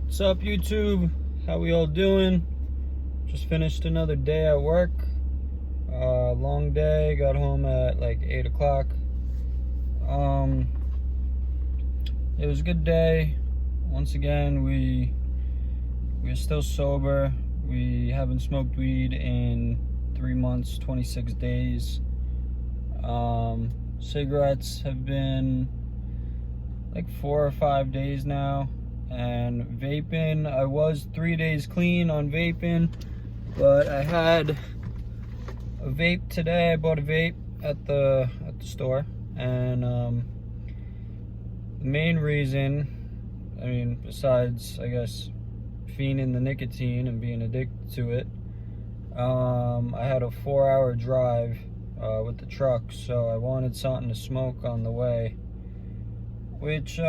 What's up, YouTube? How we all doing? Just finished another day at work. Long day. Got home at like 8 o'clock. It was a good day. Once again, we're still sober. We haven't smoked weed in 3 months, 26 days. Cigarettes have been like 4 or 5 days now. And vaping, I was 3 days clean on vaping, but I had a vape today. I bought a vape at the store, and the main reason, besides I guess fiending the nicotine and being addicted to it, I had a 4-hour drive with the truck, so I wanted something to smoke on the way, which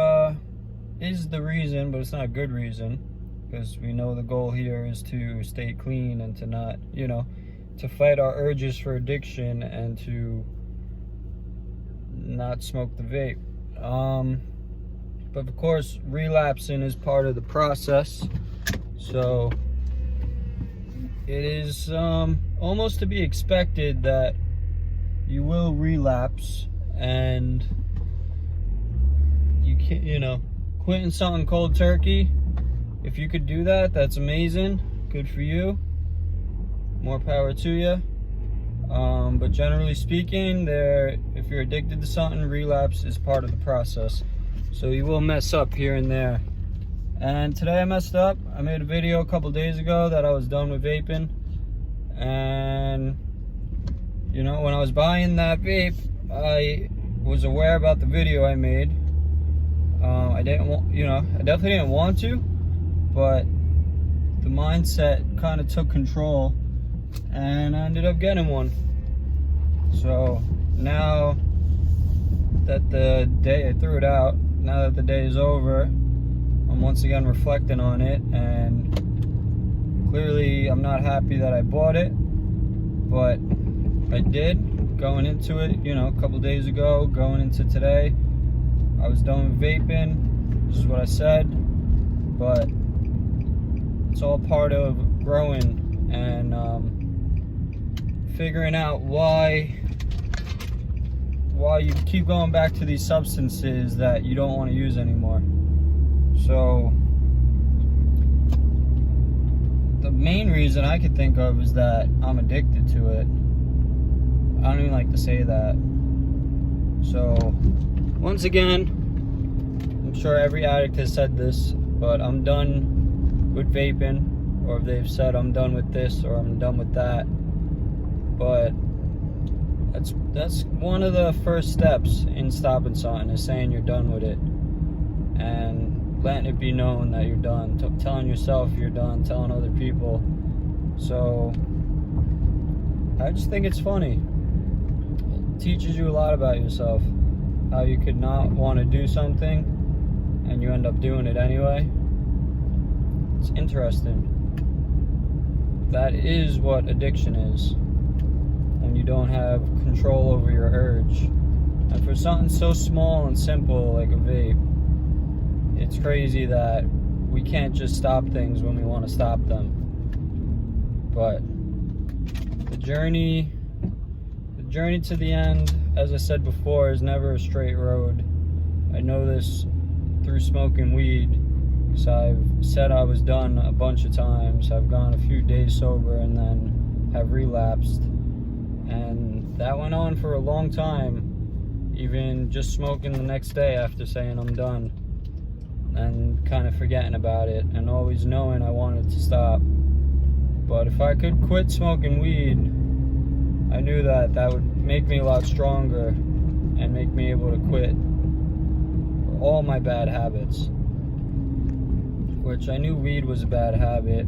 is the reason, but it's not a good reason, because we know the goal here is to stay clean and to not, to fight our urges for addiction and to not smoke the vape. But of course, relapsing is part of the process, so it is almost to be expected that you will relapse, and you can't, quitting something cold turkey, if you could do that, that's amazing. Good for you. More power to you. But generally speaking, if you're addicted to something, relapse is part of the process. So you will mess up here and there. And today I messed up. I made a video a couple days ago that I was done with vaping. And, when I was buying that vape, I was aware about the video I made. I definitely didn't want to, but the mindset kind of took control, and I ended up getting one. So now that I threw it out, now that the day is over, I'm once again reflecting on it, and clearly I'm not happy that I bought it, but I did going into it, a couple days ago, going into today. I was done with vaping. This is what I said, but it's all part of growing and figuring out why you keep going back to these substances that you don't want to use anymore. So the main reason I could think of is that I'm addicted to it. I don't even like to say that. So once again, I'm sure every addict has said this, but I'm done with vaping, or they've said I'm done with this or I'm done with that. But that's one of the first steps in stopping something, is saying you're done with it and letting it be known that you're done, telling yourself you're done, telling other people. So I just think it's funny. It teaches you a lot about yourself, how you could not want to do something and you end up doing it anyway. It's interesting. That is what addiction is, when you don't have control over your urge. And for something so small and simple like a vape, it's crazy that we can't just stop things when we want to stop them. But the journey to the end, as I said before, is never a straight road. I know this through smoking weed, because I've said I was done a bunch of times. I've gone a few days sober and then have relapsed, and that went on for a long time, even just smoking the next day after saying I'm done and kind of forgetting about it and always knowing I wanted to stop. But if I could quit smoking weed, I knew that would make me a lot stronger and make me able to quit all my bad habits, which I knew weed was a bad habit,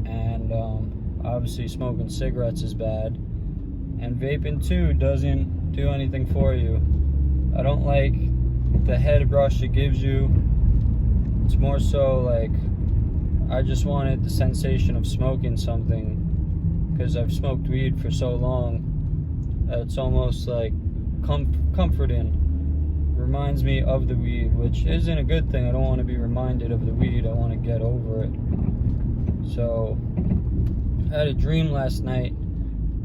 and obviously smoking cigarettes is bad, and vaping too doesn't do anything for you. I don't like the head rush it gives you. It's more so like I just wanted the sensation of smoking something, because I've smoked weed for so long that it's almost like comforting. reminds me of the weed, which isn't a good thing. I don't want to be reminded of the weed. I want to get over it. So I had a dream last night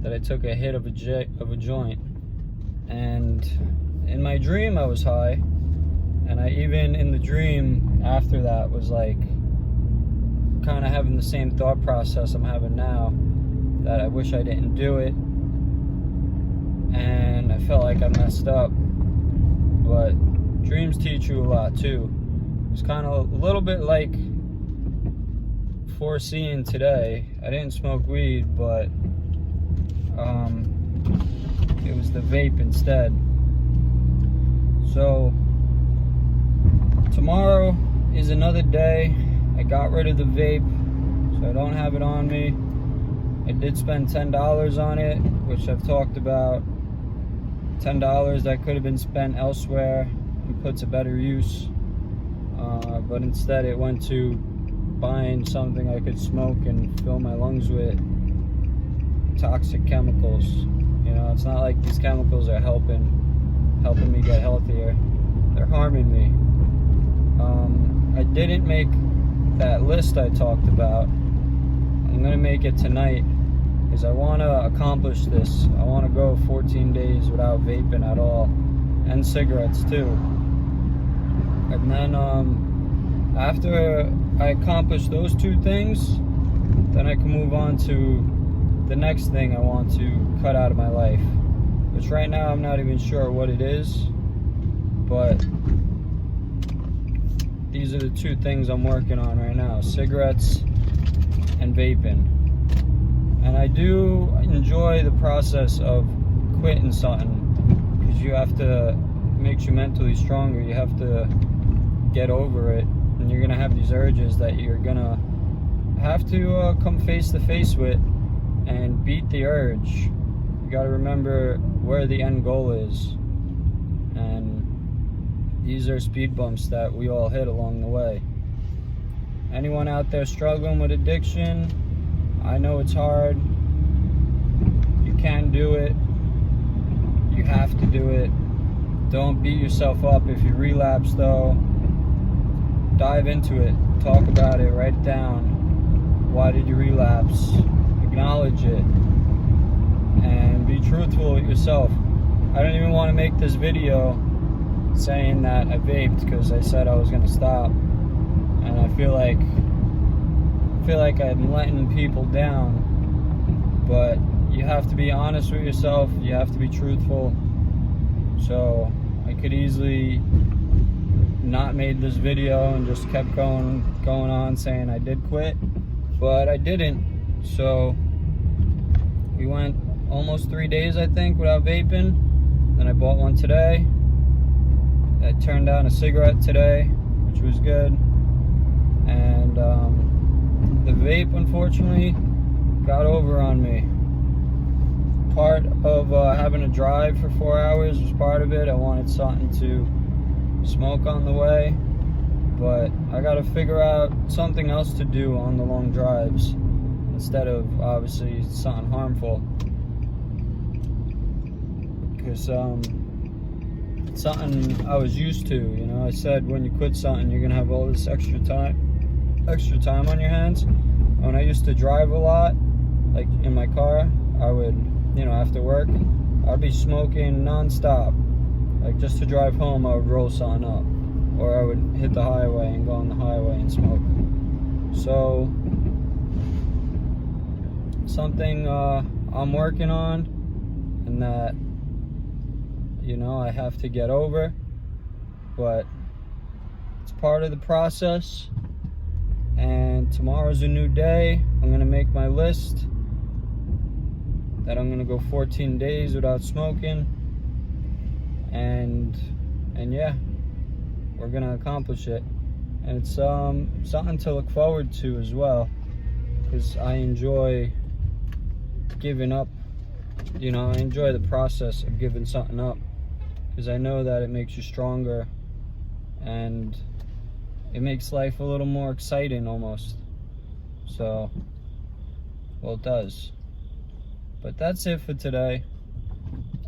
that I took a hit of a joint, and in my dream I was high, and I even in the dream after that was like kind of having the same thought process I'm having now, that I wish I didn't do it, and I felt like I messed up. But dreams teach you a lot too. It's kind of a little bit like foreseeing today. I didn't smoke weed, but it was the vape instead. So tomorrow is another day. I got rid of the vape, so I don't have it on me. I did spend $10 on it, which I've talked about. $10 that could have been spent elsewhere and put to better use, but instead it went to buying something I could smoke and fill my lungs with toxic chemicals. You know, it's not like these chemicals are helping me get healthier. They're harming me. I didn't make that list I talked about. I'm gonna make it tonight because I want to accomplish this. I want to go 14 days without vaping at all, and cigarettes too. And then after I accomplish those two things, then I can move on to the next thing I want to cut out of my life, which right now I'm not even sure what it is, but these are the two things I'm working on right now: cigarettes and vaping. And I do enjoy the process of quitting something, because you have to, it makes you mentally stronger. You have to get over it, and you're gonna have these urges that you're gonna have to come face to face with and beat the urge. You gotta remember where the end goal is, and these are speed bumps that we all hit along the way. Anyone out there struggling with addiction, I know it's hard. You can do it. You have to do it. Don't beat yourself up if you relapse though. Dive into it. Talk about it. Write it down. Why did you relapse? Acknowledge it. And be truthful with yourself. I don't even want to make this video saying that I vaped, because I said I was going to stop. And I feel like I'm letting people down, but you have to be honest with yourself. You have to be truthful. So I could easily not made this video and just kept going on saying I did quit, but I didn't. So we went almost 3 days, I think, without vaping. Then I bought one today. I turned down a cigarette today, which was good. And the vape, unfortunately, got over on me. Part of having to drive for 4 hours was part of it. I wanted something to smoke on the way, but I got to figure out something else to do on the long drives instead of obviously something harmful. Because something I was used to, you know. I said when you quit something, you're gonna have all this extra time on your hands. When I used to drive a lot, like in my car, I would, you know, after work, I'd be smoking non-stop. Like just to drive home, I would roll something up, or I would hit the highway and go on the highway and smoke. So something I'm working on, and that, you know, I have to get over, but it's part of the process. And tomorrow's a new day. I'm gonna make my list that I'm gonna go 14 days without smoking, and yeah, we're gonna accomplish it. And it's something to look forward to as well, because I enjoy giving up. You know, I enjoy the process of giving something up, because I know that it makes you stronger, and it makes life a little more exciting almost. So, well, it does. But that's it for today.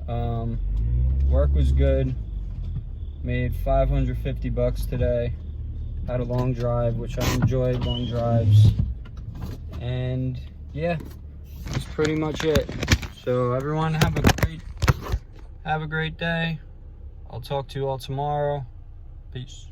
Work was good. Made 550 bucks today. Had a long drive, which I enjoy, long drives. And yeah, that's pretty much it. So everyone have a great day. I'll talk to you all tomorrow. Peace.